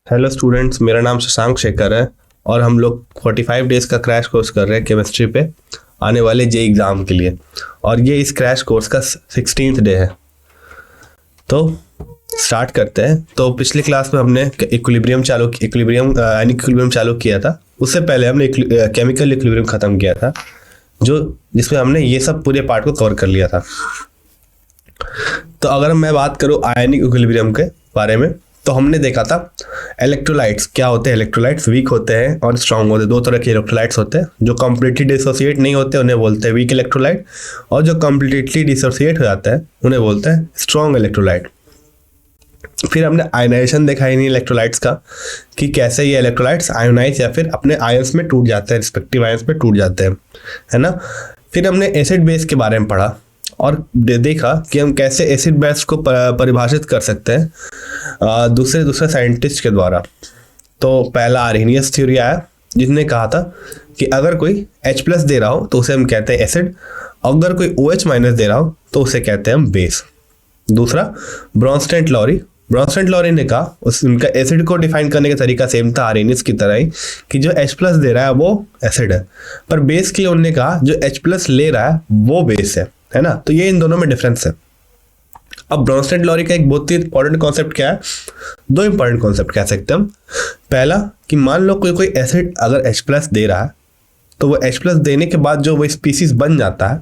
Hello students, मेरा नाम शशांक शेखर है और हम लोग 45 डेज का क्रैश कोर्स कर रहे हैं केमिस्ट्री पे आने वाले जे एग्ज़ाम के लिए। और ये इस क्रैश कोर्स का 16th डे है। तो स्टार्ट करते हैं। तो पिछले क्लास में हमने इक्विलिब्रियम चालू किया था। उससे पहले हमने केमिकल इक्विलिब्रियम ख़त्म किया था, जिसमें हमने ये सब पूरे पार्ट को कवर कर लिया था। तो अगर मैं बात करूँ आयनिक इक्विलिब्रियम के बारे में, तो हमने देखा था इलेक्ट्रोलाइट्स क्या होते हैं। इलेक्ट्रोलाइट्स वीक होते हैं और स्ट्रांग होते हैं। दो तरह के इलेक्ट्रोलाइट्स होते हैं। जो कंप्लीटली डिसोसिएट नहीं होते उन्हें बोलते हैं वीक इलेक्ट्रोलाइट, और जो कंप्लीटली डिसोसिएट हो जाता है उन्हें बोलते हैं स्ट्रांग इलेक्ट्रोलाइट। फिर हमने आयनाइजेशन देखा इन इलेक्ट्रोलाइट्स का, कि कैसे ये इलेक्ट्रोलाइट्स आयोनाइज या फिर अपने आयंस में टूट जाते हैं, रिस्पेक्टिव आयंस में टूट जाते हैं, है ना। फिर हमने एसिड बेस के बारे में पढ़ा और देखा कि हम कैसे एसिड बेस को परिभाषित कर सकते हैं दूसरे साइंटिस्ट के द्वारा। तो पहला आर्हेनियस थ्योरी आया, जिसने कहा था कि अगर कोई H+ दे रहा हो तो उसे हम कहते हैं एसिड, अगर कोई OH- दे रहा हो तो उसे कहते हैं हम बेस। दूसरा ब्रॉन्स्टेड-लॉरी ने कहा, उनका एसिड को डिफाइन करने का तरीका सेम था आर्हेनियस की तरह ही, कि जो H+ दे रहा है वो एसिड है, पर बेस के लिए उन्होंने कहा जो H+ ले रहा है वो बेस है ना। तो ये इन दोनों में डिफरेंस है। अब ब्रॉन्स्टेड-लॉरी का एक बहुत ही इंपॉर्टेंट कॉन्सेप्ट क्या है, दो इंपॉर्टेंट कॉन्सेप्ट कह सकते हैं हम। पहला कि मान लो कोई एसिड अगर H+ दे रहा है, तो वो H+ देने के बाद जो वो स्पीसीज बन जाता है,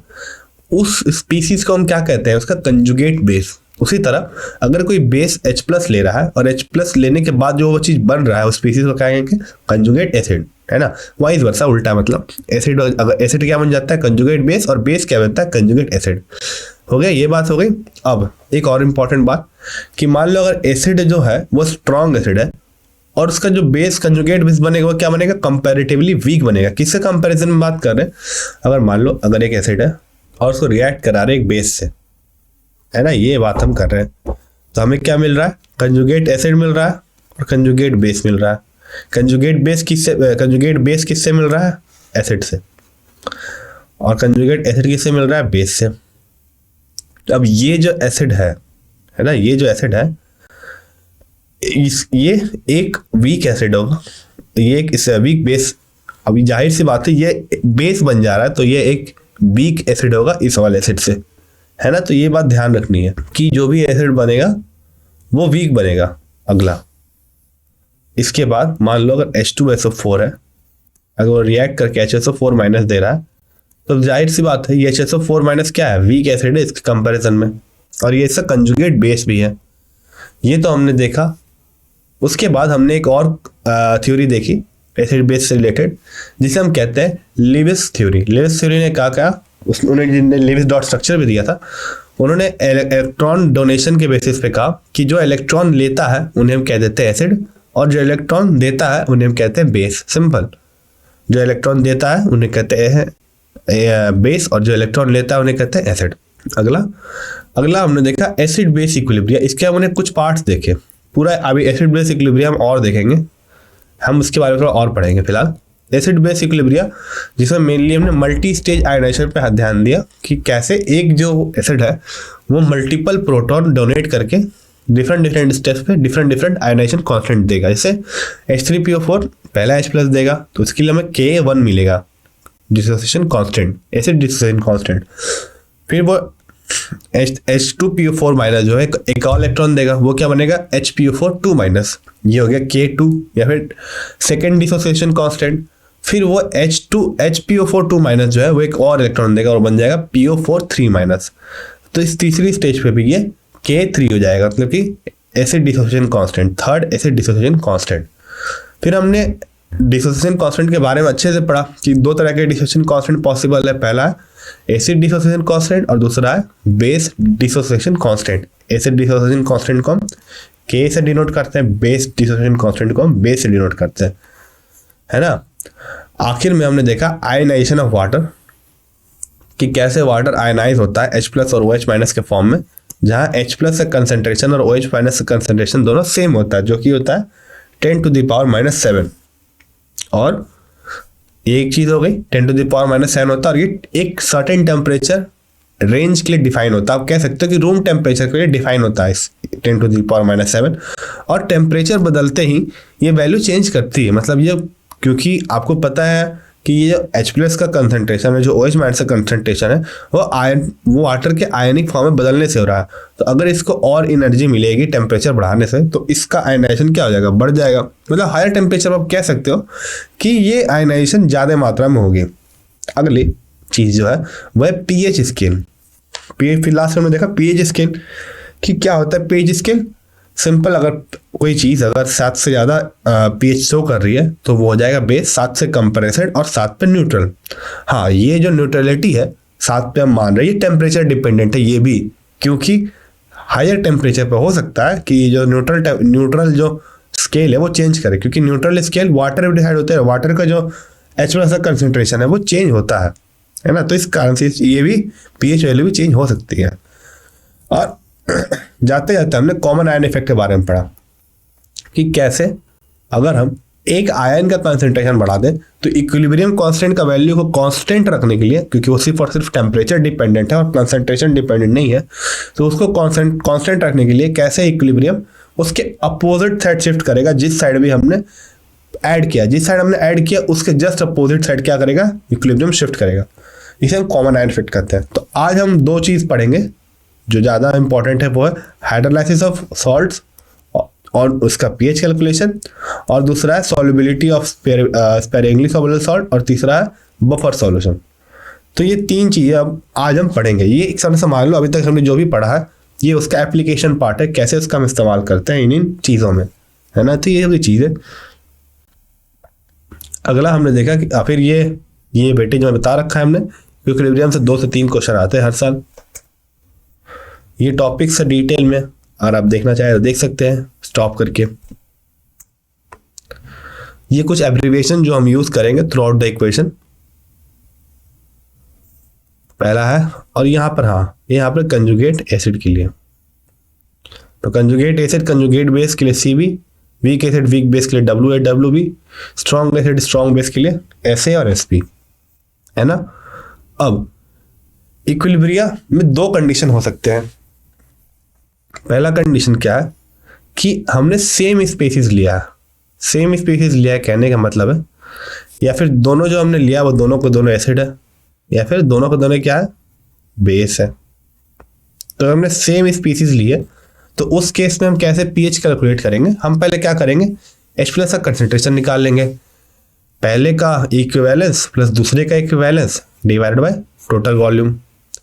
उस स्पीसीज को हम क्या कहते हैं, उसका कंजुगेट बेस। उसी तरह अगर कोई बेस H+ ले रहा है और H+ लेने के बाद जो वो चीज़ बन रहा है उस स्पीसीज को क्या कहेंगे, कंजुगेट एसिड, है ना। वाइस वर्सा, उल्टा मतलब एसिड, अगर एसिड क्या बन जाता है, कंजुगेट बेस, और बेस क्या बनता है, कंजुगेट एसिड। हो गया, ये बात हो गई। अब एक और इम्पॉर्टेंट बात, कि मान लो अगर एसिड जो है वो स्ट्रॉन्ग एसिड है और उसका जो बेस कंजुगेट बेस बनेगा वो क्या बनेगा, कंपैरेटिवली वीक बनेगा। किससे कंपैरिजन में बात कर रहे हैं, अगर मान लो अगर एक एसिड है और उसको रिएक्ट करा रहे एक बेस से, है ना, ये बात हम कर रहे हैं, तो हमें क्या मिल रहा है, कंजुगेट एसिड मिल रहा है और कंजुगेट बेस मिल रहा है। कंजुगेट बेस किससे मिल रहा है, एसिड से, और कंजुगेट एसिड किससे मिल रहा है, बेस से। अब ये जो एसिड है ना, ये जो एसिड है ये एक वीक एसिड होगा, ये एक वीक बेस। अभी जाहिर सी बात है ये बेस बन जा रहा है, तो ये एक वीक एसिड होगा इस वाले एसिड से, है ना। तो ये बात ध्यान रखनी है कि जो भी एसिड बनेगा वो वीक बनेगा। अगला, इसके बाद मान लो अगर H2SO4 है, अगर वो रिएक्ट करके HSO4- दे रहा है, तो जाहिर सी बात है ये HSO4- क्या है, वीक एसिड है इसके कंपैरिजन में, और ये इसका कंजुगेट बेस भी है। ये तो हमने देखा। उसके बाद हमने एक और थ्योरी देखी एसिड बेस से रिलेटेड, जिसे हम कहते हैं लिविस थ्योरी। लिविस थ्योरी ने कहा उन्होंने लिविस डॉट स्ट्रक्चर भी दिया था। उन्होंने इलेक्ट्रॉन डोनेशन के बेसिस पे कहा कि जो इलेक्ट्रॉन लेता है उन्हें हम कह देते हैं एसिड, और जो इलेक्ट्रॉन देता है उन्हें हम कहते हैं बेस। सिंपल, जो इलेक्ट्रॉन देता है उन्हें कहते हैं बेस, और जो इलेक्ट्रॉन लेता है उन्हें कहते हैं एसिड। अगला हमने देखा एसिड बेस इक्विलिब्रियम। इसके हमने कुछ पार्ट्स देखे, पूरा अभी एसिड बेस इक्विलिब्रियम और देखेंगे हम, उसके बारे में थोड़ा और पढ़ेंगे। फिलहाल एसिड बेस इक्विलिब्रियम, जिसमें मेनली हमने मल्टी स्टेज आयनाइजेशन पे ध्यान दिया, कि कैसे एक जो एसिड है वो मल्टीपल प्रोटॉन डोनेट करके डिफरेंट स्टेप्स पे डिफरेंट आयनाइजेशन कांस्टेंट देगा। जैसे H3PO4 पहला H+ देगा तो उसके लिए हमें K1 मिलेगा, dissociation constant, acid dissociation constant. फिर वो H2PO4- जो है एक और इलेक्ट्रॉन देगा, वो क्या बनेगा, HPO4-2-। ये हो गया K2 या फिर सेकेंड डिसोसिएशन कांस्टेंट। फिर वो HPO4-2- जो है वो एक और इलेक्ट्रॉन देगा और बन जाएगा PO4-3-। तो इस तीसरी स्टेज पे भी ये K3 हो जाएगा, मतलब कि acid dissociation constant, third acid dissociation constant. फिर हमने डिसोसिएशन कांस्टेंट के बारे में अच्छे से पढ़ा कि दो तरह के डिसोसिएशन कांस्टेंट पॉसिबल है। पहला है एसिड डिसोसिएशन कांस्टेंट और दूसरा है base dissociation constant. Acid dissociation constant को हम K से डिनोट करते हैं, बेस डिसोसिएशन कांस्टेंट को हम बेस से डिनोट करते हैं, है ना। आखिर में हमने देखा आयनाइजेशन ऑफ वाटर, कि कैसे वाटर आयनाइज होता है H+ और OH- के फॉर्म में, जहाँ H+ का कंसंट्रेशन और OH- का कंसंट्रेशन दोनों सेम होता है, जो कि होता है 10⁻⁷। और एक चीज हो गई 10⁻⁷ होता है, और ये एक सर्टेन टेम्परेचर रेंज के लिए डिफाइन होता है। आप कह सकते हो कि रूम टेम्परेचर के लिए डिफाइन होता है 10⁻⁷। और टेम्परेचर बदलते ही ये वैल्यू चेंज करती है। मतलब ये, क्योंकि आपको पता है कि ये जो H+ का कंसंट्रेशन है, जो OH- का कंसंट्रेशन है, वो वाटर के आयनिक फॉर्म में बदलने से हो रहा है। तो अगर इसको और एनर्जी मिलेगी टेम्परेचर बढ़ाने से, तो इसका आयनाइजेशन क्या हो जाएगा, बढ़ जाएगा। मतलब हायर टेम्परेचर आप कह सकते हो कि ये आयनाइजेशन ज़्यादा मात्रा में होगी। अगली चीज़ जो है वह है पीएच स्केल। फिर लास्ट में देखा पीएच स्केल कि क्या होता है। पीएच स्केल सिंपल, अगर कोई चीज़ अगर 7 से ज़्यादा पीएच शो कर रही है तो वो हो जाएगा बेस, 7 से कम पर एसिड और 7 पे न्यूट्रल। हाँ, ये जो न्यूट्रलिटी है 7 पे हम मान रहे हैं, ये टेम्परेचर डिपेंडेंट है ये भी, क्योंकि हायर टेम्परेचर पे हो सकता है कि जो न्यूट्रल जो स्केल है वो चेंज करे, क्योंकि न्यूट्रल स्केल वाटर पे डिसाइड होता है। वाटर का जो H+ का कंसंट्रेशन है वो चेंज होता है ना। तो इस कारण से ये भी पीएच वैल्यू भी चेंज हो सकती है। और जाते जाते हमने कॉमन आयन इफेक्ट के बारे में पढ़ा कि कैसे अगर हम एक आयन का कंसंट्रेशन बढ़ा दें तो इक्विलिब्रियम कांस्टेंट का वैल्यू को कांस्टेंट रखने के लिए, क्योंकि वो सिर्फ और सिर्फ टेम्परेचर डिपेंडेंट है और कंसंट्रेशन डिपेंडेंट नहीं है, तो उसको कांस्टेंट रखने के लिए कैसे इक्विलिब्रियम उसके अपोजिट साइड शिफ्ट करेगा। जिस साइड भी हमने ऐड किया उसके जस्ट अपोजिट साइड क्या करेगा, इक्विलिब्रियम शिफ्ट करेगा। इसे हम कॉमन आयन इफेक्ट कहते हैं। तो आज हम दो चीज़ पढ़ेंगे जो ज़्यादा इंपॉर्टेंट है, वो है हाइड्रोलाइसिस ऑफ सॉल्ट्स और उसका पीएच कैलकुलेशन, और दूसरा है solubility of sparingly soluble salt, और तीसरा है बफर सॉल्यूशन। तो ये तीन चीज़ें अब आज हम पढ़ेंगे। ये एक तरह से मान लो अभी तक हमने जो भी पढ़ा है ये उसका एप्लीकेशन पार्ट है, कैसे उसका हम इस्तेमाल करते हैं इन चीज़ों में, है ना। तो ये सभी चीज़ें। अगला हमने देखा कि फिर ये बेटे जो बता रखा है हमने, इक्विलिब्रियम से 2 से 3 क्वेश्चन आते हैं हर साल। ये टॉपिक से डिटेल में अगर आप देखना चाहें तो देख सकते हैं स्टॉप करके। ये कुछ एब्रिविएशन जो हम यूज करेंगे थ्रू आउट द इक्वेशन। पहला है, और यहाँ पर कंजुगेट एसिड के लिए, तो कंजुगेट एसिड कंजुगेट बेस के लिए Cb, weak acid weak base के लिए WaWb, strong acid strong base के लिए Sa और Sp, है ना। अब इक्विलिब्रिया में 2 कंडीशन हो सकते हैं। पहला कंडीशन क्या है कि हमने सेम स्पीसीज लिया है, कहने का मतलब है, या फिर दोनों जो हमने लिया वो दोनों को दोनों एसिड है, या फिर दोनों को दोनों क्या है, बेस है। तो हमने सेम स्पीसीज ली है, तो उस केस में हम कैसे पीएच कैलकुलेट करेंगे। हम पहले क्या करेंगे, H+ का कंसंट्रेशन निकाल लेंगे, पहले का इक्विवेलेंस प्लस दूसरे का equivalence divided by total volume,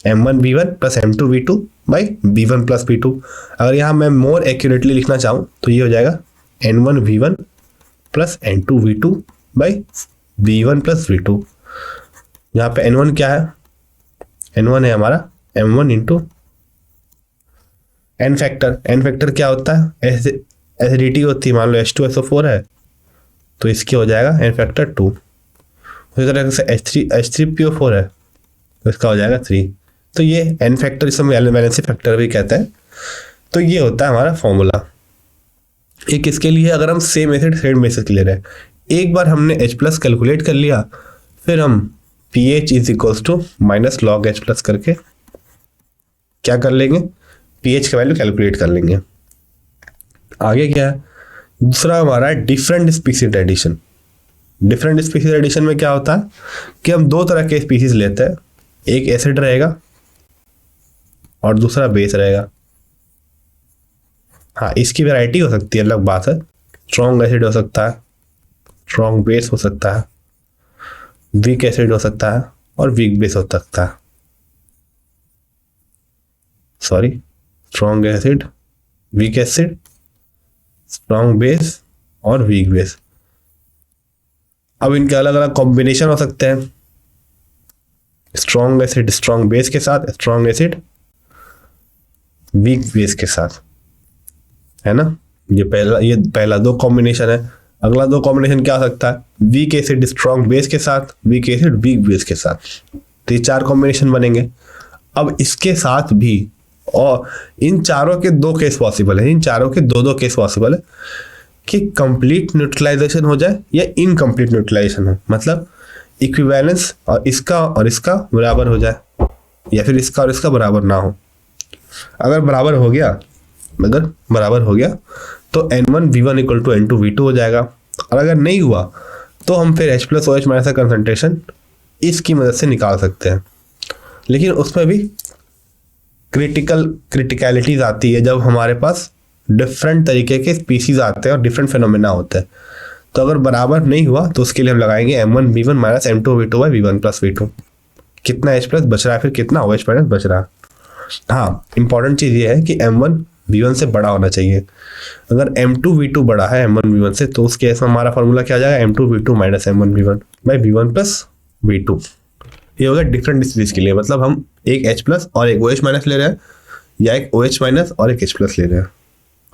M1V1 plus M2V2 by B1 plus B2। अगर यहाँ मैं मोर एक्यूरेटली लिखना चाहूँ तो ये हो जाएगा N1V1 plus N2V2 by B1 plus B2। यहाँ पे N1 क्या है, N1 है हमारा M1 इंटू N फैक्टर क्या होता है, एसिडिटी होती है, मान लो H2SO4 है तो इसकी हो जाएगा N फैक्टर 2। उसी तरह से H3PO4 है तो इसका हो जाएगा 3। तो ये N फैक्टर, इसे वैलेंसी फैक्टर भी कहते हैं। तो ये होता है हमारा फॉर्मूला। एक इसके लिए अगर हम सेम एसिड सेम बेसिस के ले रहे हैं, एक बार हमने H+ कैलकुलेट कर लिया, फिर हम pH is equals to minus log H+ करके क्या कर लेंगे, pH का वैल्यू कैलकुलेट कर लेंगे। आगे क्या है, दूसरा हमारा different species addition. Different species addition में क्या होता है कि हम 2 तरह के स्पीसीज लेते हैं, एक एसिड रहेगा और दूसरा बेस रहेगा। हाँ, इसकी वैरायटी हो सकती है, अलग बात है। स्ट्रॉन्ग एसिड हो सकता है, स्ट्रॉन्ग बेस हो सकता है, वीक एसिड हो सकता है और वीक बेस हो सकता है। Strong acid, weak acid, strong base और वीक बेस। अब इनके अलग अलग कॉम्बिनेशन हो सकते हैं, स्ट्रॉन्ग एसिड स्ट्रॉन्ग बेस के साथ, स्ट्रॉन्ग एसिड वीक बेस के साथ, है ना। ये पहला 2 कॉम्बिनेशन है। अगला 2 कॉम्बिनेशन क्या हो सकता है, वीक एसिड स्ट्रॉन्ग बेस के साथ, वीक एसिड वीक बेस के साथ। तो ये 4 कॉम्बिनेशन बनेंगे। अब इसके साथ भी और इन चारों के 2 केस पॉसिबल है, इन चारों के 2 केस पॉसिबल है कि कंप्लीट न्यूट्रलाइजेशन हो जाए या इनकम्प्लीट न्यूट्रलाइजेशन हो, मतलब इक्विवेलेंस और इसका बराबर हो जाए, या फिर इसका और इसका बराबर ना हो। अगर बराबर हो गया अगर बराबर हो गया तो N1V1 इक्वल टू N2V2 हो जाएगा। और अगर नहीं हुआ तो हम फिर H प्लस OH माइनस का कंसंट्रेशन इसकी मदद से निकाल सकते हैं। लेकिन उसमें भी क्रिटिकलिटीज आती है जब हमारे पास डिफरेंट तरीके के स्पीसीज आते हैं और डिफरेंट फिनोमेना होते हैं। तो अगर बराबर नहीं हुआ तो उसके लिए हम लगाएंगे M1V1 minus M2V2 by V1 plus V2। कितना H प्लस बच रहा है, फिर कितना OH माइनस बच रहा है। हाँ, इंपॉर्टेंट चीज़ ये है कि M1V1 से बड़ा होना चाहिए। अगर M2V2 बड़ा है M1V1 से तो उस केस में हमारा फॉर्मूला क्या आ जाएगा, M2V2 minus M1V1 by V1 plus V2। ये होगा डिफरेंट स्पीसीज के लिए, मतलब हम एक H प्लस और एक OH माइनस ले रहे हैं या एक OH माइनस और एक H प्लस ले रहे हैं।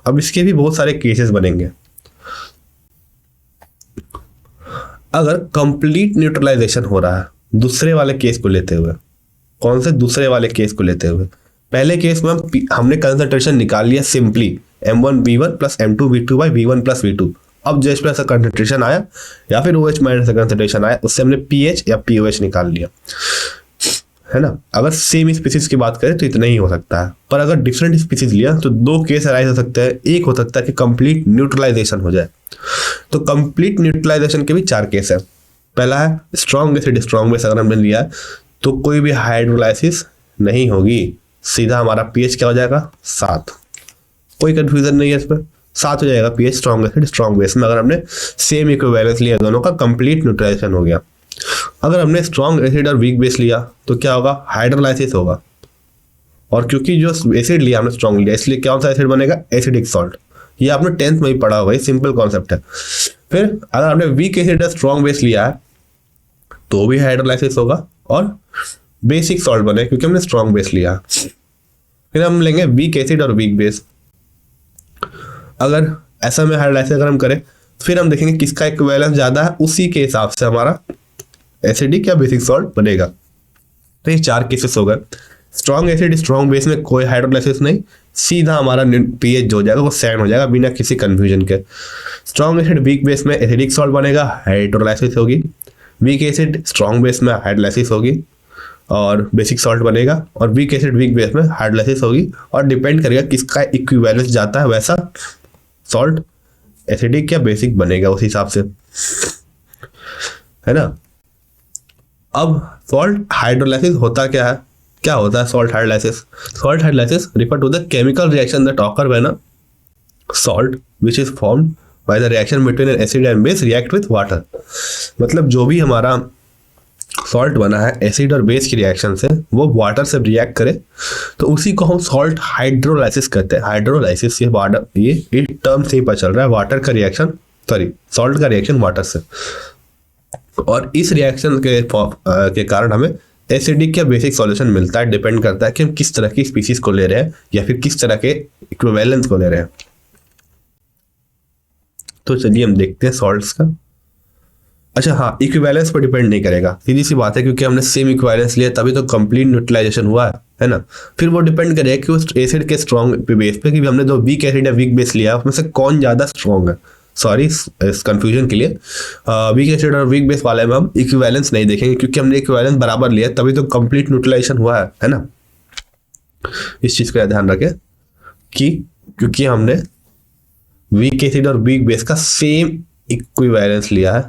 अब इसके भी बहुत सारे केसेस बनेंगे। अगर कंप्लीट न्यूट्रलाइजेशन हो रहा है दूसरे वाले केस को लेते हुए, कौन से दूसरे वाले केस को लेते हुए, पहले केस में हमने कंसंट्रेशन निकाल लिया simply M1V1 plus M2V2 by V1 plus V2। अब जो H प्लस का कंसंट्रेशन आया या फिर OH माइनस का कंसंट्रेशन आया उससे हमने pH या POH निकाल लिया, है ना। अगर सेम स्पीसीज की बात करें तो इतना ही हो सकता है, पर अगर डिफरेंट स्पीसीज लिया तो दो केस अराइज हो सकते हैं। एक हो सकता है कि कंप्लीट न्यूट्रलाइजेशन हो जाए। तो कंप्लीट न्यूट्रलाइजेशन के भी 4 केस है। पहला है स्ट्रॉन्ग एसिड स्ट्रॉन्ग बेस अगर हमने लिया है तो कोई भी हाइड्रोलाइसिस नहीं होगी, सीधा हमारा pH क्या हो जाएगा 7। कोई कंफ्यूजन नहीं है इसमें, 7 हो जाएगा pH strong acid strong base में। अगर हमने सेम इक्विवेलेंस लिया दोनों का, कंप्लीट न्यूट्रलाइजेशन हो गया। अगर हमने स्ट्रॉन्ग एसिड और वीक बेस लिया तो क्या होगा, हाइड्रोलाइसिस होगा। और क्योंकि जो एसिड लिया हमने स्ट्रॉन्ग लिया, इसलिए कौन सा एसिड बनेगा, एसिडिक सॉल्ट। ये आपने 10th में ही पढ़ा होगा, ये सिंपल कॉन्सेप्ट है। फिर अगर आपने वीक एसिड और स्ट्रॉन्ग बेस लिया है तो भी हाइड्रोलाइसिस होगा और बेसिक सॉल्ट बने क्योंकि हमने स्ट्रॉन्ग बेस लिया। फिर हम लेंगे वीक एसिड और वीक बेस। अगर ऐसा में हाइड्रोलाइसिस अगर हम करें फिर हम देखेंगे किसका इक्विवेलेंस ज्यादा है, उसी के हिसाब से हमारा एसिडिक या बेसिक सॉल्ट बनेगा। तो ये 4 केसेस हो गए। स्ट्रॉन्ग एसिड स्ट्रॉन्ग बेस में कोई हाइड्रोलाइसिस नहीं, सीधा हमारा pH जो हो जाएगा वो 7 हो जाएगा बिना किसी कंफ्यूजन के। स्ट्रॉन्ग एसिड वीक बेस में एसिडिक सॉल्ट बनेगा, हाइड्रोलाइसिस होगी। वीक एसिड स्ट्रॉन्ग बेस में हाइड्रोलाइसिस होगी और बेसिक सॉल्ट बनेगा। और वीक एसिड वीक बेस में हाइड्रोलाइसिस होगी और डिपेंड करेगा किसका इक्विवेलेंस जाता है वैसा सॉल्ट एसिडिक या बेसिक बनेगा उस हिसाब से, है ना। अब सॉल्ट हाइड्रोलाइसिस होता क्या है, क्या होता है salt hydrolysis? Salt hydrolysis refer to the chemical reaction that occur when a salt which is formed by the reaction between an acid and base react with water. मतलब जो भी हमारा सॉल्ट बना है एसिड और बेस की reaction से, वो वाटर से रिएक्ट करे तो उसी को हम सॉल्ट हाइड्रोलाइसिस कहते हैं। हाइड्रोलाइसिस ये टर्म से ही पता चल रहा है, वाटर का रिएक्शन, सॉरी सॉल्ट का रिएक्शन वाटर से। और इस रिएक्शन के कारण हमें एसिडिक या बेसिक सॉल्यूशन मिलता है। डिपेंड करता है कि हम किस तरह की स्पीसीज को ले रहे हैं या फिर किस तरह के इक्विवेलेंस को ले रहे हैं। तो चलिए हम देखते हैं सॉल्ट्स का। अच्छा हाँ, इक्विवेलेंस पर डिपेंड नहीं करेगा, सीधी सी बात है, क्योंकि हमने सेम इक्विवेलेंस लिया तभी तो कंप्लीट न्यूट्रलाइजेशन हुआ है ना। फिर वो डिपेंड करेगा कि उस एसिड के स्ट्रॉन्ग बेस पे, कि हमने जो वीक एसिड या वीक बेस लिया उसमें से कौन ज्यादा स्ट्रॉन्ग है। सॉरी इस कंफ्यूजन के लिए, वीक एसिड और वीक बेस वाले में हम इक्विवेलेंस नहीं देखेंगे क्योंकि हमने इक्विवेलेंस बराबर लिया तभी तो कंप्लीट न्यूट्रलाइजेशन हुआ है ना। इस चीज का ध्यान रखें कि क्योंकि हमने वीक एसिड और वीक बेस का सेम इक्विवेलेंस लिया है,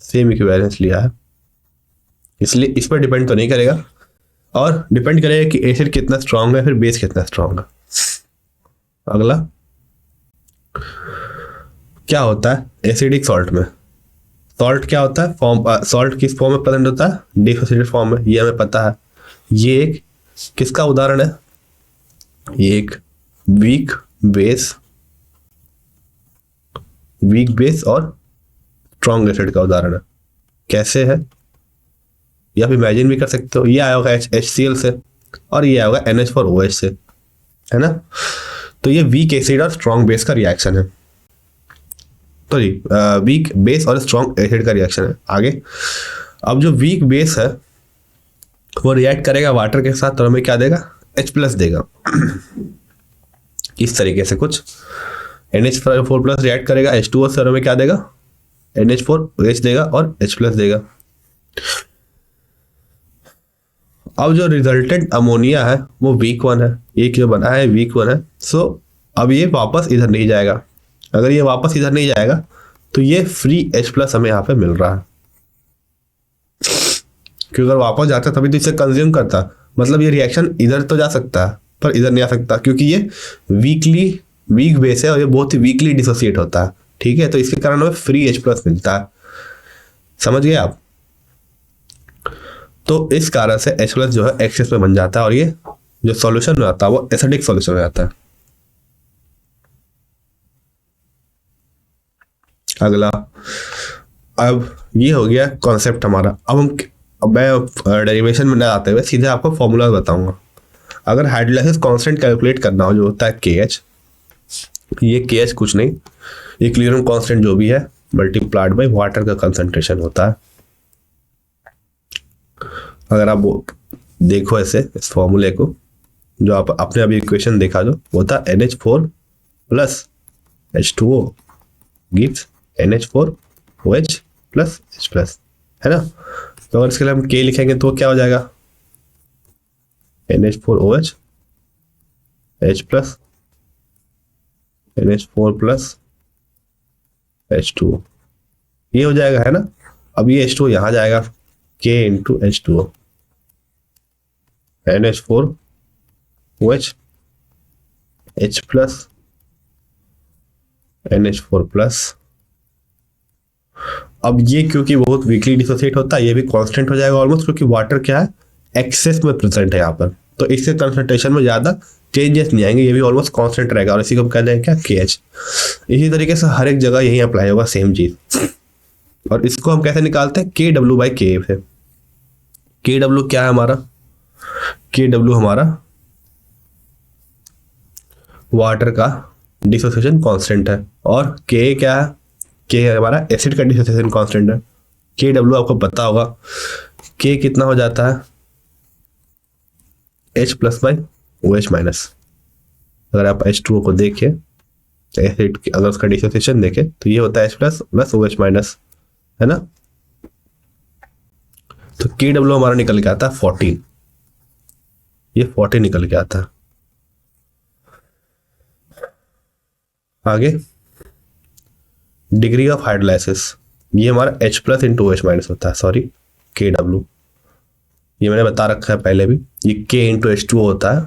सेम इक्विवेलेंस लिया है, इसलिए इस पर डिपेंड तो नहीं करेगा। और डिपेंड करेगा कि एसिड कितना स्ट्रांग है फिर बेस कितना स्ट्रांग है। अगला क्या होता है एसिडिक सॉल्ट में? सॉल्ट क्या होता है, फॉर्म सॉल्ट किस फॉर्म में प्रेजेंट होता है, डिसोसिएटेड फॉर्म में, ये हमें पता है। ये एक किसका उदाहरण है, ये एक वीक बेस और स्ट्रॉन्ग एसिड का उदाहरण है। कैसे है, या आप इमेजिन भी कर सकते हो। ये आया होगा HCl से और ये आया होगा NH4OH से, है ना। तो ये वीक एसिड और स्ट्रॉन्ग बेस का रिएक्शन है, तो जी वीक बेस और स्ट्रॉन्ग एसिड का रिएक्शन है। आगे अब जो वीक बेस है वो रिएक्ट करेगा वाटर के साथ, तो हमें क्या देगा, H+ देगा। इस तरीके से कुछ NH4+ रिएक्ट करेगा H2O से, हमें क्या देगा, NH4OH देगा और H+ देगा। अब जो रिजल्टेंट अमोनिया है वो वीक वन है, एक जो बना है वीक वन है। सो अब ये वापस इधर नहीं जाएगा। अगर ये वापस इधर नहीं जाएगा तो ये फ्री H+ हमें यहाँ पे मिल रहा है, क्योंकि अगर वापस जाता तभी तो इसे कंज्यूम करता। मतलब ये रिएक्शन इधर तो जा सकता है पर इधर नहीं आ सकता, क्योंकि ये वीक बेस है और ये बहुत ही वीकली डिसोसिएट होता है। ठीक है, तो इसके कारण हमें फ्री H+ मिलता है। समझ गए आप? तो इस कारण से H+ जो है एक्सेस में बन जाता है और ये जो सॉल्यूशन में आता है वो एसिडिक सॉल्यूशन में आता है। अगला, अब ये हो गया कॉन्सेप्ट हमारा। अब मैं डेरिवेशन में न आते हुए सीधे आपको फॉर्मूला बताऊंगा। अगर हाइड्रोलाइसिस कांस्टेंट कैलकुलेट करना हो, जो होता है KH, ये KH कुछ नहीं, इक्विलिब्रियम कांस्टेंट जो भी है मल्टीप्लाइड बाय वाटर का कंसंट्रेशन होता है। अगर आप देखो ऐसे इस फॉर्मूले को, जो आप अपने अभी इक्वेशन देखा, जो होता है NH4 plus H2O gives NH4OH plus H+, है ना। तो अगर इसके लिए हम K लिखेंगे तो क्या हो जाएगा, NH4OH H+ NH4 plus H2O, ये हो जाएगा, है ना। अब ये H2O यहां जाएगा, K into H2O, NH4OH H+ NH4 plus. अब ये क्योंकि बहुत वीकली डिसोसिएट होता है, ये भी कांस्टेंट हो जाएगा ऑलमोस्ट, क्योंकि वाटर क्या है, एक्सेस में प्रेजेंट है यहाँ पर, तो इससे कंसंट्रेशन में ज्यादा चेंजेस नहीं आएंगे, ये भी ऑलमोस्ट कांस्टेंट रहेगा और इसी को हम कहते हैं क्या, KH। इसी तरीके से हर एक जगह यही अप्लाई होगा, सेम चीज। और इसको हम कैसे निकालते हैं, KW/K से। KW क्या है हमारा, KW हमारा वाटर का डिसोसिएशन कांस्टेंट है, और K क्या है, K हमारा एसिड का डिसोसिएशन कांस्टेंट है। KW आपको पता होगा, K कितना हो जाता है, H+/OH-। अगर आप H2O को देखें, एसिड अगर उसका डिसोसिएशन देखें तो ये होता है H++OH-, है ना। तो KW हमारा निकल के आता है 14, ये 14 निकल के आता है। आगे डिग्री ऑफ हाइड्रोलाइसिस, ये हमारा H+ इंटू OH- होता है, सॉरी KW, ये मैंने बता रखा है पहले भी, ये K इंटू H2O होता है,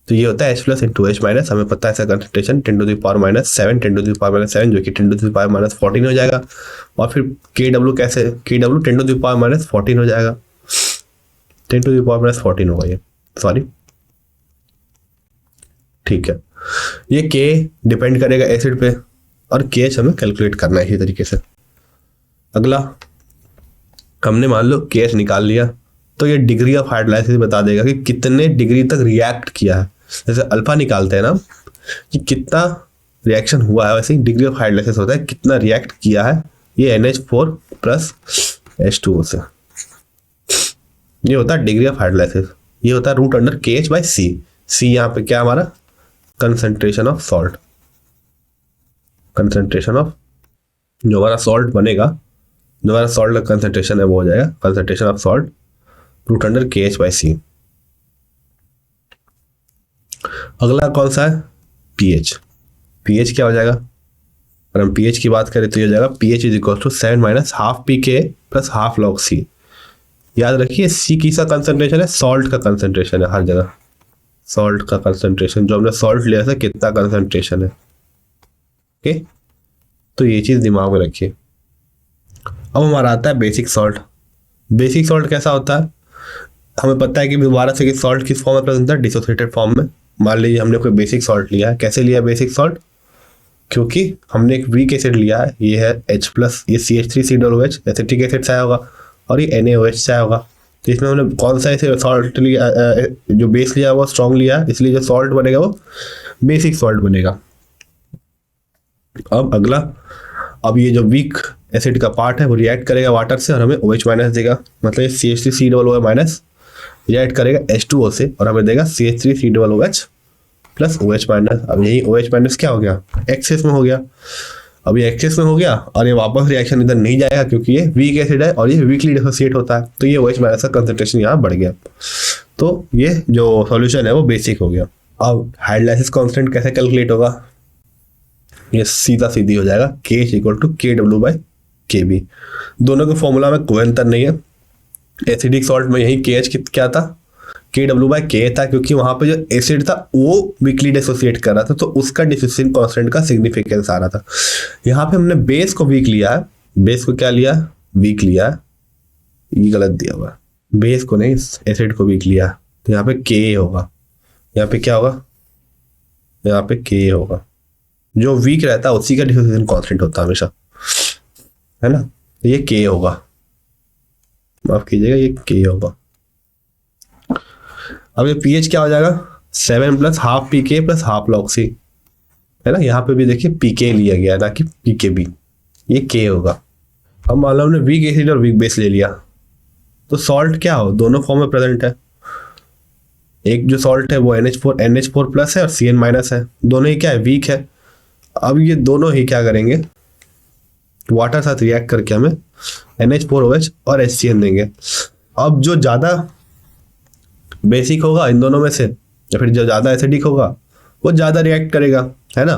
तो ये होता है H+ इंटू OH-। हमें पता है इसका कंसंट्रेशन 10⁻⁷ 10⁻⁷ जो कि 10⁻14 हो जाएगा। और फिर KW कैसे, KW 10⁻14 हो जाएगा, 10⁻14 होगा ये, सॉरी, ठीक है। ये K डिपेंड करेगा एसिड पे और KH हमें कैलकुलेट करना है इसी तरीके से। अगला, हमने मान लो KH निकाल लिया, तो ये डिग्री ऑफ हाइड्रोलाइसिस बता देगा कि कितने डिग्री तक रिएक्ट किया है। जैसे अल्फा निकालते हैं ना कि कितना रिएक्शन हुआ है, वैसे ही डिग्री ऑफ हाइड्रोलाइसिस होता है कितना रिएक्ट किया है ये NH4 प्लस H2O से। ये होता है डिग्री ऑफ हाइड्रोलाइसिस, ये होता है √KH/C। C यहाँ पे क्या हमारा, concentration of salt, concentration of, जो हमारा सॉल्ट बनेगा, जो हमारा सॉल्ट का कंसंट्रेशन है वो हो जाएगा कंसंट्रेशन ऑफ सॉल्ट √KH/C। अगला कौन सा है, pH। pH क्या हो जाएगा, अगर हम pH की बात करें तो ये हो जाएगा pH = 7 - ½ pK + ½ log C। याद रखिए C किसका कंसंट्रेशन है, सॉल्ट का कंसंट्रेशन है, हर जगह सॉल्ट का कंसंट्रेशन, जो हमने सॉल्ट लिया था कितना कंसंट्रेशन है, ओके। तो ये चीज दिमाग में रखिए। अब हमारा आता है बेसिक सॉल्ट। बेसिक सॉल्ट कैसा होता है, हमें पता है कि दोबारा से सॉल्ट किस फॉर्म में प्रेजेंट है, डिसोसिएटेड फॉर्म में। मान लीजिए हमने कोई बेसिक सॉल्ट लिया है, कैसे लिया बेसिक सॉल्ट, क्योंकि हमने एक वीक एसिड लिया है, ये है H+, ये CH3COOH एसिटिक एसिड से आया होगा और ये NaOH से आया होगा। तो इसमें हमने कौन सा ऐसे सॉल्ट लिया, जो बेस लिया वो स्ट्रॉन्ग लिया है, इसलिए जो सॉल्ट बनेगा वो बेसिक सॉल्ट बनेगा। अब अगला, अब ये जो वीक एसिड का पार्ट है वो रिएक्ट करेगा वाटर से और हमें OH- देगा, मतलब CH3COOH- रिएक्ट करेगा H2O से और हमें देगा CH3COOH प्लस OH-। अब यही OH- क्या हो गया, एक्सेस में हो गया। अभी एक्सेस में हो गया और ये वापस रिएक्शन इधर नहीं जाएगा क्योंकि ये वीक एसिड है और ये वीकली डिसोसिएट होता है, तो ये OH माइनस का कंसंट्रेशन यहाँ बढ़ गया। तो ये जो सॉल्यूशन है वो बेसिक हो गया। अब हाइड्रोलाइसिस कांस्टेंट कैसे कैलकुलेट होगा, ये सीधा सीधी हो जाएगा KH इक्वल टू KW/KB। दोनों के फॉर्मूला में कोई अंतर नहीं है। एसिडिक सॉल्ट में यही KH क्या था, KW/K था, क्योंकि वहां पे जो एसिड था वो वीकली डिसोसिएट कर रहा था, तो उसका डिसोसिएशन कांस्टेंट का सिग्निफिकेंस आ रहा था। यहाँ पे हमने बेस को वीक लिया है, बेस को क्या लिया, वीक लिया है, ये गलत दिया हुआ, बेस को नहीं एसिड को वीक लिया, तो यहाँ पे K होगा, यहाँ पे क्या होगा, यहाँ पे K होगा। जो वीक रहता है उसी का डिसोसिएशन कांस्टेंट होता है हमेशा, है ना, तो ये K होगा, माफ कीजिएगा ये K होगा। अब ये pH क्या हो जाएगा, 7 + half pK + half log C, है ना। यहाँ पे भी देखिए pK लिया गया ना कि pKb, ये K होगा। अब मान लो हमने वीक एसिड और वीक बेस ले लिया, तो सॉल्ट क्या हो, दोनों फॉर्म में प्रेजेंट है। एक जो सॉल्ट है वो NH4+ है और Cn- है, दोनों ही क्या है, वीक है। अब ये दोनों ही क्या करेंगे, वाटर साथ रिएक्ट करके हमें NH4OH और HCN देंगे। अब जो ज्यादा बेसिक होगा इन दोनों में से, या फिर जो ज्यादा एसिडिक होगा वो ज्यादा रिएक्ट करेगा, है ना।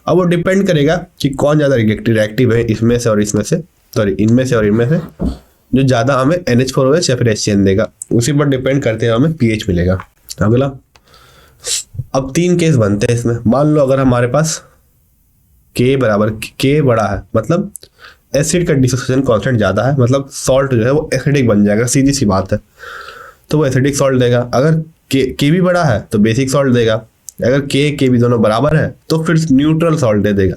अब वो डिपेंड करेगा कि कौन ज्यादा रिएक्टिव है इसमें से और इसमें से, सॉरी इनमें से और इनमें से। जो ज्यादा हमें NH4OH या फिर HCN देगा, उसी पर डिपेंड करते हुए हमें pH मिलेगा। अगला, अब 3 केस बनते हैं इसमें। मान लो अगर हमारे पास K बड़ा है, मतलब एसिड का डिसोसिएशन कांस्टेंट ज्यादा है, मतलब सॉल्ट जो है वो एसिडिक बन जाएगा, सीधी सी बात है, तो वो एसिडिक सॉल्ट देगा। अगर K भी बड़ा है तो बेसिक सॉल्ट देगा। अगर K भी दोनों बराबर है तो फिर न्यूट्रल सॉल्ट दे देगा।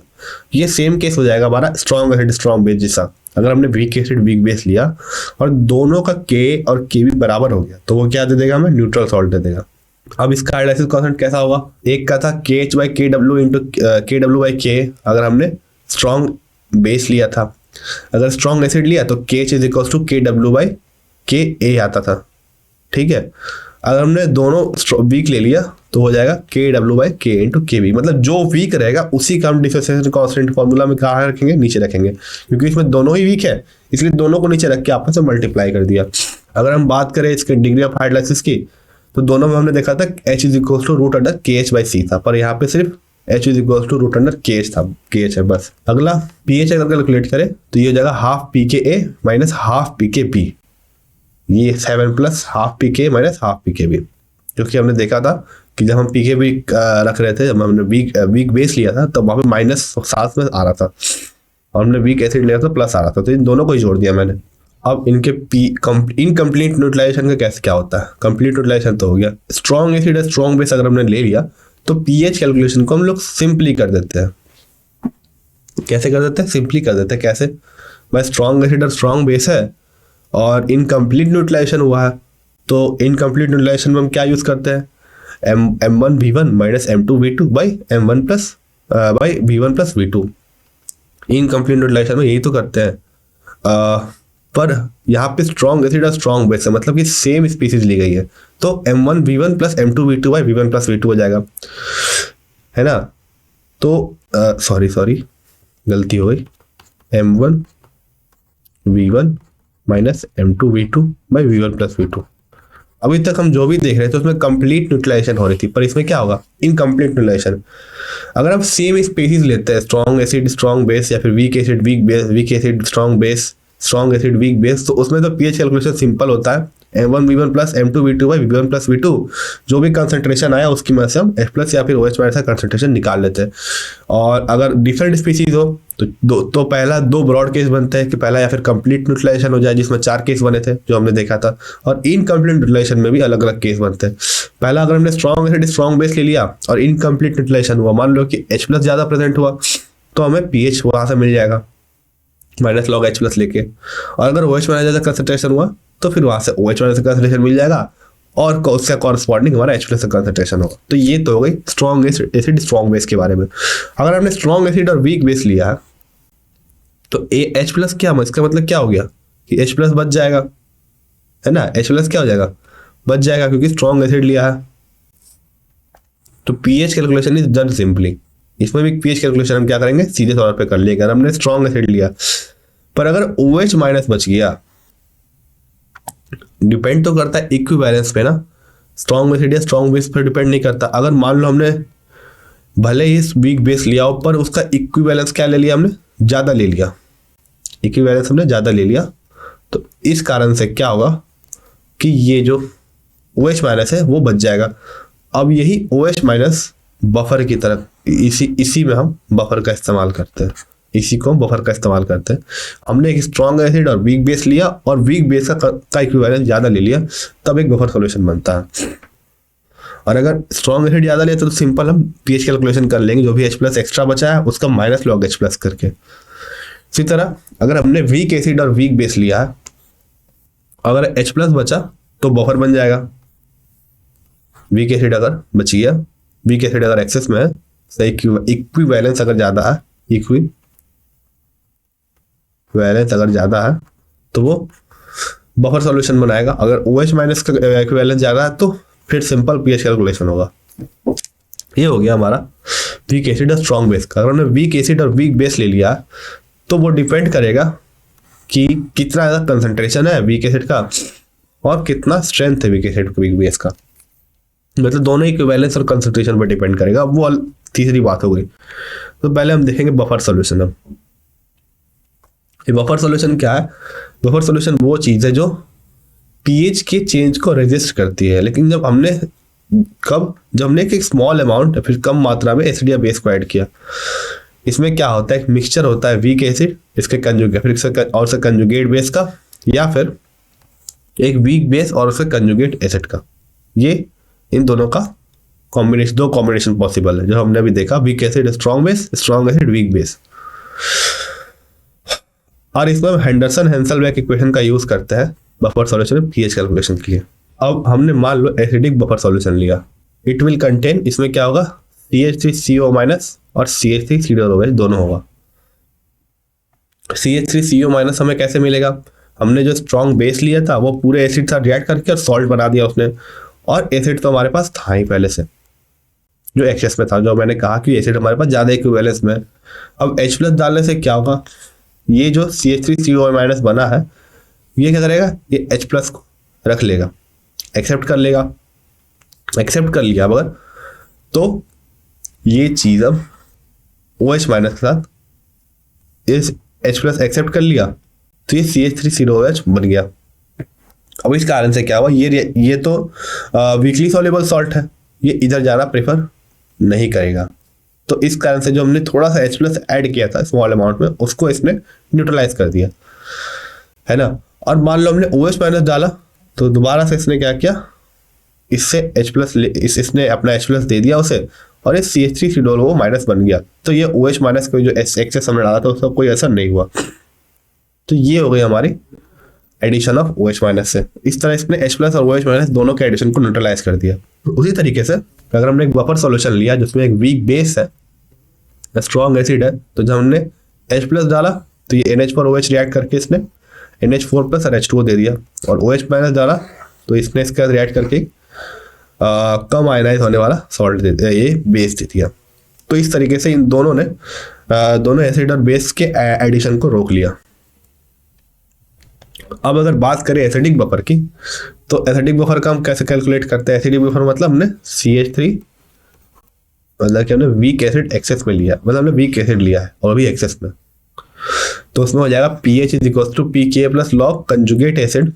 ये सेम केस हो जाएगा हमारा स्ट्रॉन्ग एसिड स्ट्रॉन्ग बेस जैसा। अगर हमने वीक एसिड वीक बेस लिया और दोनों का K और K भी बराबर हो गया, तो वो क्या दे देगा, हमें न्यूट्रल सॉल्ट दे देगा। अब इसका हाइड्रोलाइसिस कांस्टेंट कैसा होगा, एक का था KH/KW × KW/K। अगर हमने स्ट्रॉन्ग बेस लिया था, अगर स्ट्रॉन्ग एसिड लिया तो KH = KW/KA आता था, ठीक है। अगर हमने दोनों वीक ले लिया तो हो जाएगा KW/K × KB। मतलब जो वीक रहेगा उसी का हम डिसोसिएशन कांस्टेंट फॉर्मूला में कहाँ रखेंगे, नीचे रखेंगे, क्योंकि इसमें दोनों ही वीक है, इसलिए दोनों को नीचे रख के आपस में मल्टीप्लाई कर दिया। अगर हम बात करें इसके डिग्री ऑफ हाइड्रोलाइसिस की, तो दोनों में हमने देखा था H = √KH/C था, पर यहाँ पे सिर्फ H = √KH था, KH है बस। अगला pH अगर कैलकुलेट करें तो ये हो जाएगा हाफ pKa - हाफ pKb, ये 7 + हाफ pK - हाफ pKb। क्योंकि हमने देखा था कि जब हम pKb रख रहे थे, जब हमने वीक बेस लिया था, तब वहाँ पे माइनस साथ में आ रहा था, और हमने वीक एसिड लिया था प्लस आ रहा था, तो इन दोनों को ही जोड़ दिया मैंने। अब इनके इनकम्प्लीट न्यूट्रलाइजेशन का कैसे क्या होता है, कंप्लीट न्यूट्रलाइजेशन तो हो गया। स्ट्रॉन्ग एसिड और स्ट्रॉन्ग बेस अगर हमने ले लिया तो pH कैलकुलेशन को हम लोग सिंपली कर देते हैं। कैसे कर देते हैं, सिंपली कर देते हैं। कैसे, भाई स्ट्रॉन्ग एसिड और स्ट्रॉन्ग बेस है और इनकम्प्लीट न्यूट्रलाइजेशन हुआ है, तो इनकम्प्लीट न्यूट्रलाइजेशन में हम क्या यूज करते हैं, M1V1 - M2V2 M1 + V1 + V2। Incomplete neutralisation में यही तो करते हैं। पर यहाँ पे स्ट्रॉन्ग एसिड और स्ट्रॉन्ग बेस है, मतलब कि सेम स्पीसीज ली गई है, तो M1V1 + M2V2 V1 + V2 हो जाएगा, है ना। तो सॉरी गलती हो गई, M1V1 - M2V2 V1 + V2। अभी तक हम जो भी देख रहे थे उसमें कंप्लीट न्यूट्रलाइजेशन हो रही थी, पर इसमें क्या होगा, इनकम्प्लीट न्यूट्रलाइजेशन। अगर हम सेम स्पीसीज लेते हैं, स्ट्रॉन्ग एसिड स्ट्रॉन्ग बेस, या फिर weak acid weak base, weak acid strong base, strong acid weak base, तो उसमें तो pH कैलकुलेशन सिंपल होता है, M1V1 + M2V2 V1 + V2। जो भी कंसंट्रेशन आया उसकी मदद से हम H+ या फिर OH का कंसंट्रेशन निकाल लेते हैं। और अगर डिफरेंट स्पीसीज हो तो पहला 2 ब्रॉड केस बनते हैं, कि पहला या फिर कंप्लीट न्यूट्रलाइजेशन हो जाए जिसमें 4 केस बने थे जो हमने देखा था, और इनकम्प्लीट न्यूट्रलाइजेशन में भी अलग अलग केस बनते हैं। पहला अगर हमने स्ट्रॉन्ग एसिड स्ट्रॉन्ग बेस ले लिया और इनकम्प्लीट न्यूट्रलाइजेशन हुआ, मान लो कि H+ ज्यादा प्रेजेंट हुआ, तो हमें pH वहां से मिल जाएगा -log H+ लेके। और अगर OH ज्यादा कंसंट्रेशन हुआ तो फिर वहां से OH का कंसंट्रेशन मिल जाएगा, और उसका कॉरस्पॉन्डिंग हमारा H+ का कंसंट्रेशन होगा। तो ये तो हो गई स्ट्रॉन्ग एसिड स्ट्रॉन्ग बेस के बारे में। अगर हमने स्ट्रॉन्ग एसिड और वीक बेस लिया तो H+ क्या, इसका मतलब क्या हो गया कि H+ बच जाएगा, है ना। H+ क्या हो जाएगा, बच जाएगा, क्योंकि स्ट्रॉन्ग एसिड लिया है। तो pH calculation is done simply, इसमें भी पीएच कैलकुलेशन हम क्या करेंगे, सीधे तौर पे कर लेंगे। अगर हमने स्ट्रॉन्ग एसिड लिया, पर अगर OH माइनस बच गया, डिपेंड तो करता है इक्विवेलेंस पे ना, स्ट्रॉन्ग एसिड या स्ट्रॉन्ग बेस पर डिपेंड नहीं करता। अगर मान लो हमने भले ही वीक बेस लिया हो, पर उसका इक्विवेलेंस क्या ले लिया हमने, ज्यादा ले लिया, इक्विवेलेंस हमने ज्यादा ले लिया, तो इस कारण से क्या होगा कि ये जो OH माइनस है वो बच जाएगा। अब यही OH माइनस बफर की तरफ, इसी में हम बफर का इस्तेमाल करते हैं, इसी को हम बफर का इस्तेमाल करते हैं। हमने एक स्ट्रॉन्ग एसिड और वीक बेस लिया और वीक बेस का इक्विवेलेंस ज्यादा ले लिया, तब एक बफर सॉल्यूशन बनता है। और अगर स्ट्रॉन्ग एसिड ज्यादा लिया तो सिंपल हम पीएच कैलकुलेशन कर लेंगे, जो भी H प्लस एक्स्ट्रा बचा है उसका माइनस लॉग H प्लस करके। इसी तरह अगर हमने वीक एसिड और वीक बेस लिया है, अगर H प्लस बचा तो बफर बन जाएगा। वीक एसिड अगर बच गया, वीक एसिड अगर एक्सेस में है, इक्विवेलेंस अगर ज्यादा है, इक्विवेलेंस अगर ज्यादा है तो वो बफर सॉल्यूशन बनाएगा। अगर OH माइनस का इक्विवेलेंस ज्यादा है तो फिर सिंपल पीएच कैलकुलेशन होगा। ये हो गया हमारा वीक एसिड और स्ट्रॉन्ग बेस का। अगर हमने वीक एसिड और वीक बेस ले लिया तो वो डिपेंड करेगा कि कितना ज्यादा कंसंट्रेशन है वीक एसिड का और कितना स्ट्रेंथ है वीक एसिड वीक बेस का, मतलब दोनों इक्विवेलेंस और कंसंट्रेशन पर डिपेंड करेगा। वो तीसरी बात हो गई। तो पहले हम देखेंगे बफर सॉल्यूशन। अब ये बफर सॉल्यूशन क्या है? बफर सॉल्यूशन वो चीज है जो पीएच के चेंज को रेजिस्ट करती है, लेकिन जब हमने एक स्मॉल अमाउंट फिर कम मात्रा में एसिड या बेस को ऐड किया, इसमें क्या होता है, एक मिक्सचर होता है वीक एसिड इसके कंजुगेट फिर इसका और से कंजुगेट बेस का, या फिर एक वीक बेस और उससे कंजुगेट एसिड का। ये इन दोनों का कॉम्बिनेशन, दो कॉम्बिनेशन पॉसिबल है जो हमने अभी देखा, weak acid strong base, strong acid weak base. और इसमें हम हेंडरसन हेंसलबैक इक्वेशन का यूज करते हैं बफर सॉल्यूशन पीएच कैलकुलेशन के लिए। अब हमने मान लो एसिडिक बफर सॉल्यूशन लिया, इट विल कंटेन, इसमें क्या होगा, CH3CO माइनस और CH3COOH दोनों होगा। CH3CO माइनस हमें कैसे मिलेगा, हमने जो स्ट्रॉन्ग बेस लिया था वो पूरे एसिड साथ रिएक्ट करके और सॉल्ट बना दिया उसने, और एसिड तो हमारे पास था ही पहले से जो एक्सेस में था, जो मैंने कहा कि एसिड हमारे पास ज्यादा इक्विवेलेंस में। अब H प्लस डालने से क्या होगा, ये जो CH3CO माइनस बना है ये क्या करेगा, ये H प्लस को रख लेगा, एक्सेप्ट कर लेगा। एक्सेप्ट कर लिया अगर तो ये चीज अब OH माइनस के साथ इस H प्लस एक्सेप्ट कर लिया तो ये CH3COOH बन गया। अब इस कारण से क्या हुआ, ये तो वीकली सॉल्युबल सॉल्ट है, ये इधर जाना प्रेफर नहीं करेगा। तो इस कारण से जो हमने थोड़ा सा H प्लस ऐड किया था स्मॉल अमाउंट में, उसको इसने न्यूट्रलाइज कर दिया, है ना। और मान लो हमने OH माइनस डाला तो दोबारा से इसने क्या किया, इससे H प्लस इसने अपना H प्लस दे दिया उसे, और ये CH3COO माइनस बन गया। तो ये OH माइनस को जो एक्सेस हमने डाला था उसका कोई असर नहीं हुआ। तो ये हो गई हमारी एडिशन ऑफ OH माइनस से। इस तरह इसने H प्लस और OH माइनस दोनों के एडिशन को न्यूट्रलाइज कर दिया। उसी तरीके से अगर हमने एक बफर सॉल्यूशन लिया जिसमें एक वीक बेस है, स्ट्रॉन्ग एसिड है, तो जब हमने H प्लस डाला तो ये NH पर OH रिएक्ट करके इसने NH4 प्लस और H2O दे दिया, और OH माइनस डाला तो इसने इसका रिएक्ट करके कम आयनाइज होने वाला सॉल्ट ये बेस दे दिया। तो इस तरीके से इन दोनों ने दोनों एसिड और बेस के एडिशन को रोक लिया। अब अगर बात करें एसिडिक बफर की, तो एसिडिक बफर का हम कैसे कैलकुलेट करते हैं। एसिडिक बफर मतलब हमने CH3 मतलब कि हमने वीक एसिड एक्सेस में लिया, मतलब हमने वीक एसिड लिया है और भी एक्सेस में, तो उसमें हो जाएगा pH is equal to pKa plus log conjugate acid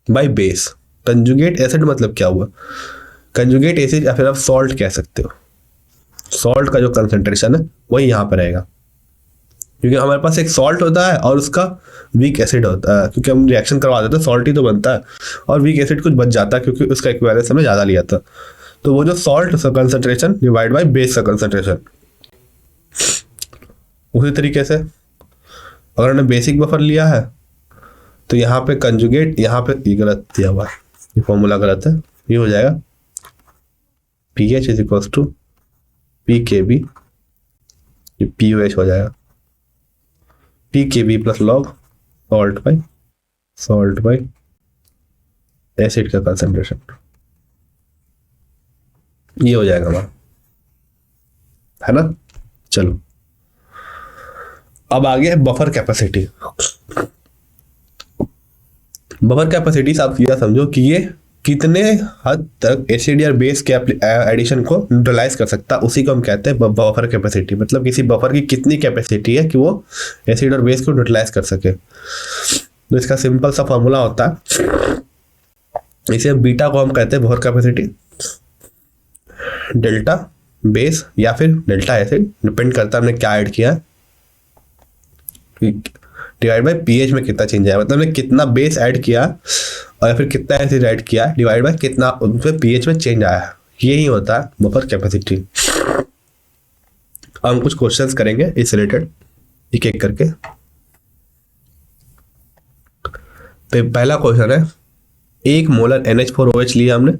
by base. Conjugate acid मतलब क्या हुआ, कंजुगेट एसिड या फिर आप सॉल्ट कह सकते हो, सॉल्ट का जो कंसंट्रेशन है वही यहाँ पर रहेगा, क्योंकि हमारे पास एक सॉल्ट होता है और उसका वीक एसिड होता है, क्योंकि हम रिएक्शन करवा देते हैं सॉल्ट ही तो बनता है, और वीक एसिड कुछ बच जाता है क्योंकि उसका इक्विवेलेंस हमने ज़्यादा लिया था। तो वो जो सॉल्ट का कंसंट्रेशन डिवाइड बाय बेस का कंसंट्रेशन। उसी तरीके से अगर हमने बेसिक बफर लिया है तो यहाँ पे कंजुगेट, यहाँ पे ये गलत दिया हुआ है, ये फॉर्मूला गलत है, ये हो जाएगा pH is equal to pKb, ये POH हो जाएगा pKb plus log salt by acid का कंसंट्रेशन, ये हो जाएगा हमारा। है ना। चलो अब आगे बफर कैपेसिटी। बफर कैपेसिटी आप यह समझो कि ये कितने हद तक एसिड या बेस के एडिशन को न्यूट्रलाइज कर सकता है, उसी को हम कहते हैं बफर कैपेसिटी। मतलब किसी बफर की कितनी कैपेसिटी है कि वो एसिड और बेस को न्यूट्रलाइज कर सके। तो इसका सिंपल सा फॉर्मूला होता है, इसे बीटा को हम कहते हैं बफर कैपेसिटी, डेल्टा बेस या फिर डेल्टा एसिड, डिपेंड करता है हमने क्या ऐड किया है, डिवाइड बाय पीएच में कितना चेंज आया। मतलब हमने कितना बेस ऐड किया और या फिर कितना एसिड ऐड किया डिवाइड बाय कितना उसमें पीएच में चेंज आया है, यही होता है बफर कैपेसिटी। हम कुछ क्वेश्चंस करेंगे इस रिलेटेड एक एक करके। तो पहला क्वेश्चन है, 1 मोलर NH4OH लिया हमने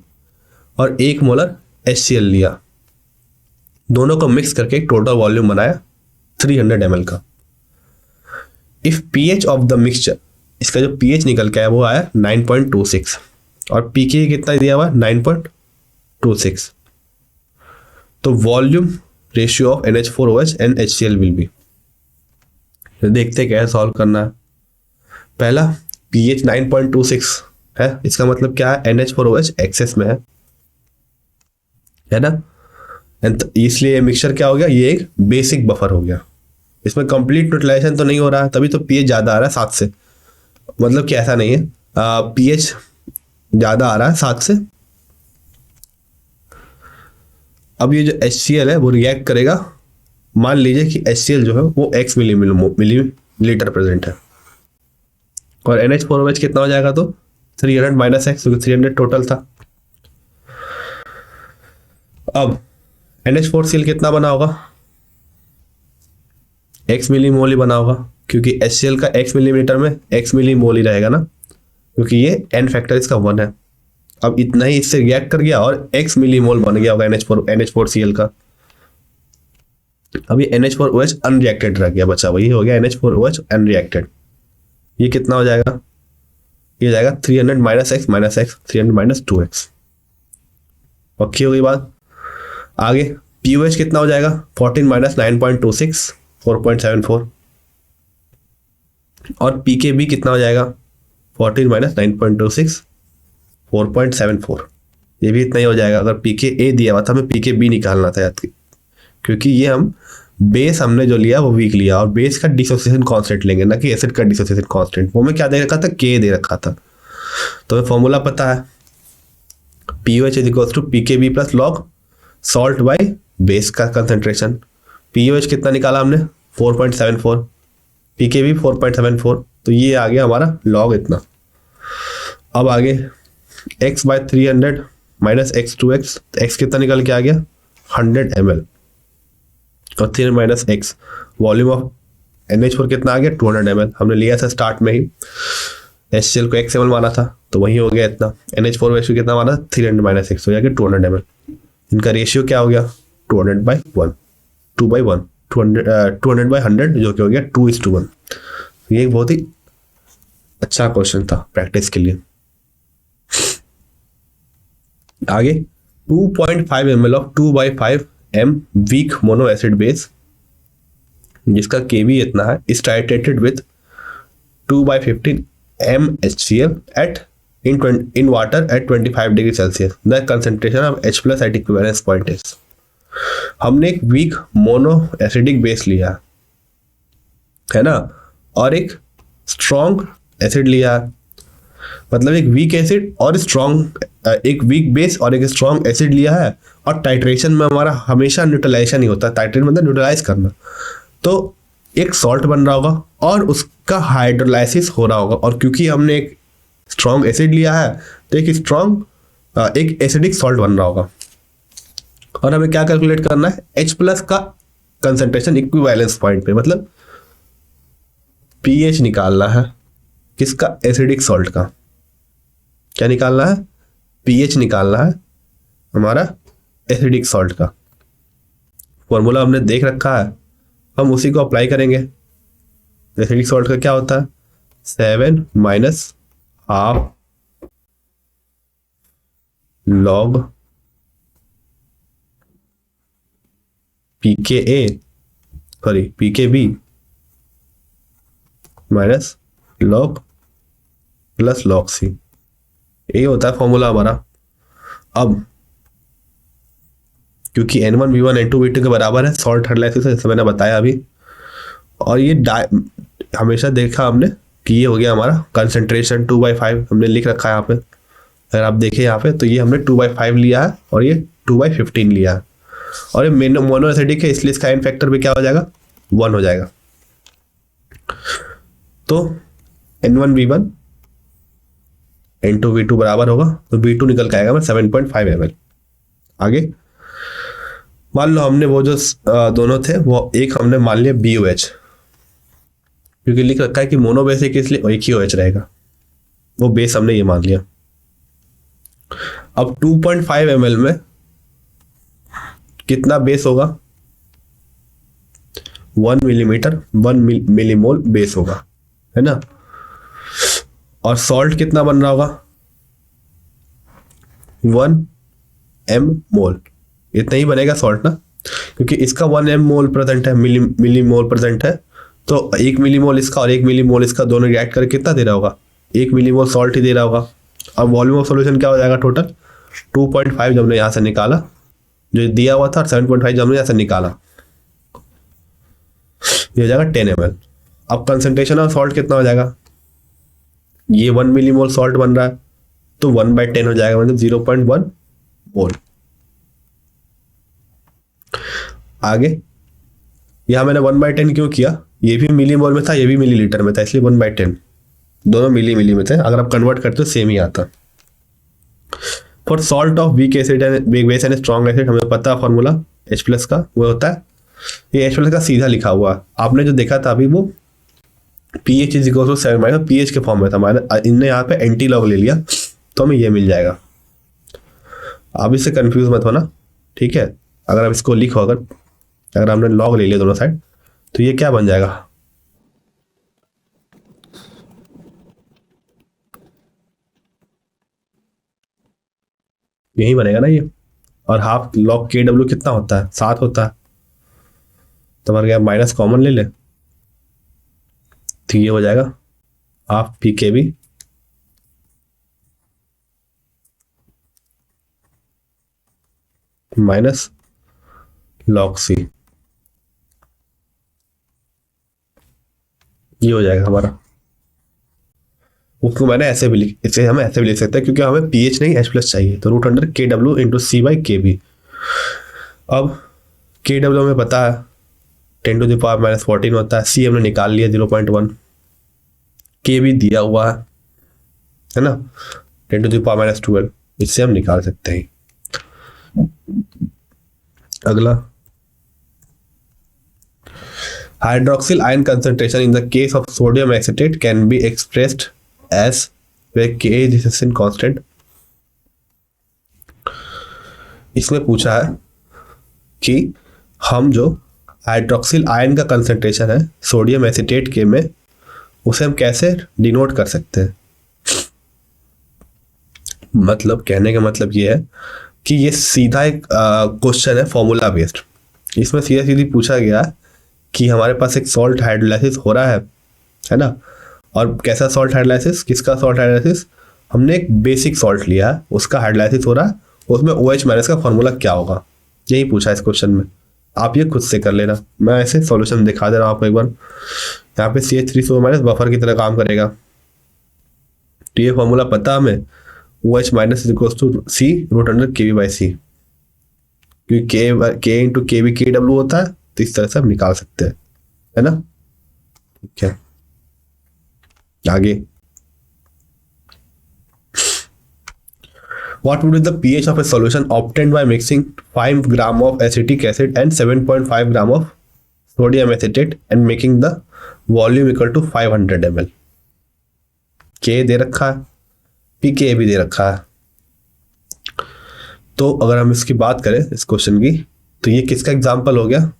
और 1 मोलर HCl लिया, दोनों को मिक्स करके एक टोटल वॉल्यूम बनाया 300 ml का। If pH of the mixture, इसका जो pH निकल के आया वो आया 9.26 और pK कितना दिया हुआ 9.26, तो volume ratio of NH4OH and HCl will be. देखते कैसे सॉल्व करना है। पहला pH 9.26 है, इसका मतलब क्या है NH4OH एक्सेस में है ना। इसलिए ये मिक्सचर क्या हो गया, ये एक बेसिक बफर हो गया। इसमें कंप्लीट न्यूट्रलाइजेशन तो नहीं हो रहा है, तभी तो pH ज्यादा आ रहा है 7 से। मतलब कि ऐसा नहीं है, pH ज्यादा आ रहा है 7 से। अब ये जो HCl है वो रिएक्ट करेगा, मान लीजिए कि HCl जो है वो x मिलीलीटर प्रेजेंट है और NH4OH कितना हो जाएगा, तो 300 माइनस एक्स, क्योंकि 300 टोटल था। अब NH4Cl कितना बना होगा, x मिलीमोल ही बना होगा, क्योंकि HCl का x मिलीमीटर में x मिलीमोल ही रहेगा ना, क्योंकि ये n फैक्टर इसका 1 है। अब इतना ही इससे रिएक्ट कर गया और x मिलीमोल बन गया होगा NH4Cl का। अब ये NH4OH अनरिएक्टेड रह गया, बचा वही हो गया NH4OH अनरिएक्टेड। ये कितना हो जाएगा, ये जाएगा 300 minus x minus x, 300 minus 2x। Okay हो गई बात। आगे POH कितना हो जाएगा, 14 माइनस 9.26, 4.74 और PKB कितना हो जाएगा, 14 माइनस 9.26, 4.74। ये भी इतना ही हो जाएगा। अगर PKA दिया हुआ था हमें PKB निकालना था याद, क्योंकि ये हम बेस हमने जो लिया वो वीक लिया और बेस का डिसोसिएशन कांस्टेंट लेंगे ना कि एसिड का डिसोसिएशन कांस्टेंट। वो में क्या दे रखा था, K दे रखा था। तो हमें फॉर्मूला पता है, POH is equals to PKB plus log salt by base का कंसंट्रेशन। POH कितना निकाला हमने 4.74, PKB 4.74, तो ये आ गया हमारा लॉग इतना। अब आगे x bye 300 minus x2x, x कितना निकल के आ गया 100 ml और 3 minus x, volume of NH4 कितना आ गया 200 ml। हमने लिया था स्टार्ट में ही, HCl को x ml माना था तो वही हो गया इतना। NH4OH कितना माना 300 माइनस x, हो जाएगा 200 ml। इनका रेशियो क्या हो गया 200 बाई 1, 2 बाई 1, 200 बाई 100 जो कि हो गया 2:1। ये एक बहुत ही अच्छा क्वेश्चन था प्रैक्टिस के लिए। आगे 2.5 ml of 2/5 m weak mono acid base, जिसका Kb इतना है, is titrated with 2/15 m HCl at in water at 25 degree Celsius. The concentration of H plus at equivalence point is. हमने एक वीक मोनो एसिडिक बेस लिया है ना, और एक स्ट्रॉन्ग एसिड लिया, मतलब एक वीक एसिड और स्ट्रॉन्ग, एक वीक बेस और एक स्ट्रॉन्ग एसिड लिया है। और टाइट्रेशन में हमारा हमेशा न्यूट्रलाइजेशन ही होता है, टाइट्रेट मतलब न्यूट्रलाइज करना। तो एक सॉल्ट बन रहा होगा और उसका हाइड्रोलाइसिस हो रहा होगा, और क्योंकि हमने एक स्ट्रॉन्ग एसिड लिया है तो एक स्ट्रॉन्ग एक एसिडिक सॉल्ट बन रहा होगा। और हमें क्या कैलकुलेट करना है, H प्लस का कंसंट्रेशन इक्विवेलेंस पॉइंट पे, मतलब pH निकालना है किसका, एसिडिक सॉल्ट का। क्या निकालना है, pH निकालना है हमारा एसिडिक सॉल्ट का। फॉर्मूला हमने देख रखा है, हम उसी को अप्लाई करेंगे। एसिडिक सॉल्ट का क्या होता है 7 minus half log pKa sorry pKb minus log plus log C, ये होता है फॉर्मूला हमारा। अब क्योंकि N1V1 N2V2 के बराबर है सॉल्ट हाइड्रोलाइसिस, जैसे मैंने बताया अभी, और ये हमेशा देखा हमने कि ये हो गया हमारा कंसंट्रेशन 2/5 हमने लिख रखा है यहाँ पे। अगर आप देखें यहाँ पे तो ये हमने 2/5 लिया है और ये 2/15 लिया है, और ये मोनोएसिडिक है इसलिए इसका एन फैक्टर भी क्या हो जाएगा, 1 हो जाएगा। तो N1V1 N2V2 बराबर होगा, तो V2 निकल के आएगा 7.5 ml। आगे मान लो हमने वो जो दोनों थे वो एक हमने मान लिया BOH, क्योंकि लिख रखा है कि मोनोबेसिक इसलिए एक ही OH रहेगा, वो बेस हमने ये मान लिया। अब 2.5 ml में कितना बेस होगा, 1 मिलीमीटर 1 मिलीमोल बेस होगा, है ना। और सॉल्ट कितना बन रहा होगा, 1 m मोल, इतना ही बनेगा सॉल्ट ना, क्योंकि इसका 1 m मोल प्रेजेंट है, मिलीमोल प्रेजेंट है, तो 1 मिलीमोल इसका और 1 मिलीमोल इसका दोनों रिएक्ट करके कितना दे रहा होगा, 1 मिलीमोल सॉल्ट ही दे रहा होगा। अब वॉल्यूम ऑफ सॉल्यूशन क्या हो जाएगा टोटल, 2.5 जब हमने यहाँ से निकाला जो दिया हुआ था, और 7.5 जब हमने यहाँ से निकाला, ये हो जाएगा 10 ml। अब कंसंट्रेशन ऑफ सॉल्ट कितना हो जाएगा, ये 1 मिलीमोल सॉल्ट बन रहा है तो 1/10 हो जाएगा, मतलब 0.1 मोल। आगे यहां मैंने 1/10 क्यों किया, ये भी मिलीमोल में था ये भी मिलीलीटर में था, इसलिए 1/10, दोनों मिली में थे। अगर आप कन्वर्ट करते हो सेम ही आता। For salt of weak acid and weak base and strong acid हमें पता है फॉर्मूला H+ का, वो होता है ये H+ का सीधा लिखा हुआ है, आपने जो देखा था अभी वो pH = 7 pH के फॉर्म में था, मैंने इनने यहाँ पे एंटी लॉग ले लिया तो हमें ये मिल जाएगा। आप इससे कंफ्यूज मत होना, ठीक है। अगर आप इसको लिखो, अगर हमने लॉग ले लिया दोनों साइड तो ये क्या बन जाएगा, यही बनेगा ना ये। और हाफ log KW कितना होता है, 7 होता है, तो हमारे क्या माइनस कॉमन ले ले तो ये हो जाएगा half pKb minus log C, ये हो जाएगा हमारा। उसको मैंने ऐसे भी इसे हम ऐसे भी लिख सकते हैं, क्योंकि हमें pH नहीं H+ चाहिए, तो √KW × C/Kb। अब KW हमें पता है 10⁻⁻14 होता है, C हमने निकाल लिया 0.1, Kb दिया हुआ है ना 10⁻12, इससे हम निकाल सकते हैं। अगला hydroxyl ion concentration in the case of sodium acetate can be expressed as where Ka is in constant। इसमें पूछा है कि हम जो हाइड्रोक्सिल आयन का कंसंट्रेशन है सोडियम एसिटेट के में, उसे हम कैसे डिनोट कर सकते हैं। मतलब कहने का मतलब ये है कि ये सीधा एक क्वेश्चन है फॉर्मूला बेस्ड। इसमें सीधा सीधी पूछा गया कि हमारे पास एक सॉल्ट हाइड्रोलाइसिस हो रहा है ना, और कैसा सॉल्ट हाइड्रोलाइसिस, किसका सॉल्ट हाइड्रोलाइसिस, हमने एक बेसिक सॉल्ट लिया है उसका हाइड्रोलाइसिस हो रहा है, उसमें OH- का फॉर्मूला क्या होगा, यही पूछा इस क्वेश्चन में। आप ये खुद से कर लेना, मैं ऐसे सॉल्यूशन दिखा दे रहा हूँ आपको एक बार। यहाँ पे CH3SO- बफर की तरह काम करेगा, तो ये फॉर्मूला पता हमें OH- = C √Kb/C, क्योंकि K × Kb KW होता है, तो इस तरह से हम निकाल सकते हैं, है ना। ठीक है, आगे what would be the pH of a solution obtained by mixing 5 gram of acetic acid and 7.5 gram of sodium acetate and making the volume equal to 500 ml। K दे रखा है, pK भी दे रखा है। तो अगर हम इसकी बात करें इस क्वेश्चन की, तो ये किसका एग्जाम्पल हो गया,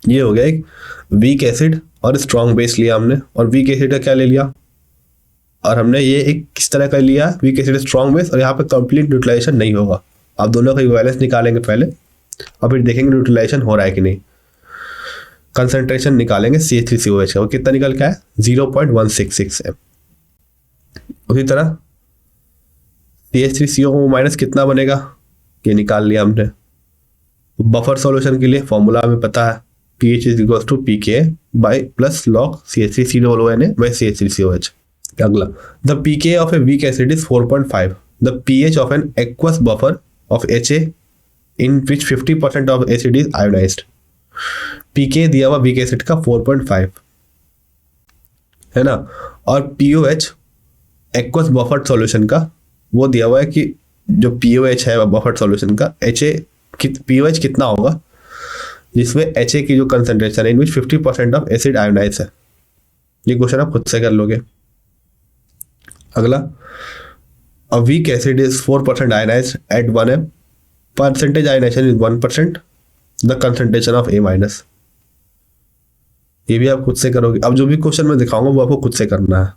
ये हो गया एक वीक एसिड और स्ट्रॉन्ग बेस लिया हमने, और वीक एसिड का क्या ले लिया, और हमने ये एक किस तरह का लिया वीक एसिड स्ट्रॉन्ग बेस, और यहाँ पे कंप्लीट न्यूट्रलाइजेशन नहीं होगा। आप दोनों का इक्विवेलेंस निकालेंगे पहले, और फिर देखेंगे न्यूट्रलाइजेशन हो रहा है कि नहीं। कंसंट्रेशन निकालेंगे CH3COH का, वो कितना निकल के आया 0.166 m। उसी तरह CH3CO माइनस कितना बनेगा, ये निकाल लिया हमने। बफर सॉल्यूशन के लिए फॉर्मूला हमें पता है, pH is equal to pK by plus log CH3COONA by CH3COH। अगला, the pK of a weak acid is 4.5, the pH of an aqueous buffer of HA in which 50% of acid is ionized. pK दिया हुआ weak acid का 4.5 है ना, और POH aqueous buffer solution का वो दिया हुआ है कि जो POH है बफर सॉल्यूशन का POH कितना होगा जिसमें HA की जो कंसंट्रेशन है in which 50% of acid ionize है। ये क्वेश्चन आप खुद से कर लोगे। अगला, a weak acid is 4% ionized at 1 m, percentage ionization is 1%, the concentration of A minus. ये भी आप खुद से करोगे। अब जो भी क्वेश्चन मैं दिखाऊंगा वो आपको खुद से करना है।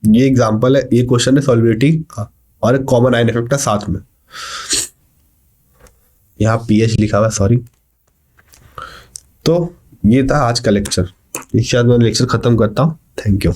ये एग्जांपल है, ये क्वेश्चन है सॉल्युबिलिटी का और एक कॉमन आयन इफेक्ट है साथ में। यहाँ pH लिखा हुआ है, सॉरी। तो ये था आज का लेक्चर। इसके बाद मैं लेक्चर खत्म करता हूँ। Thank you.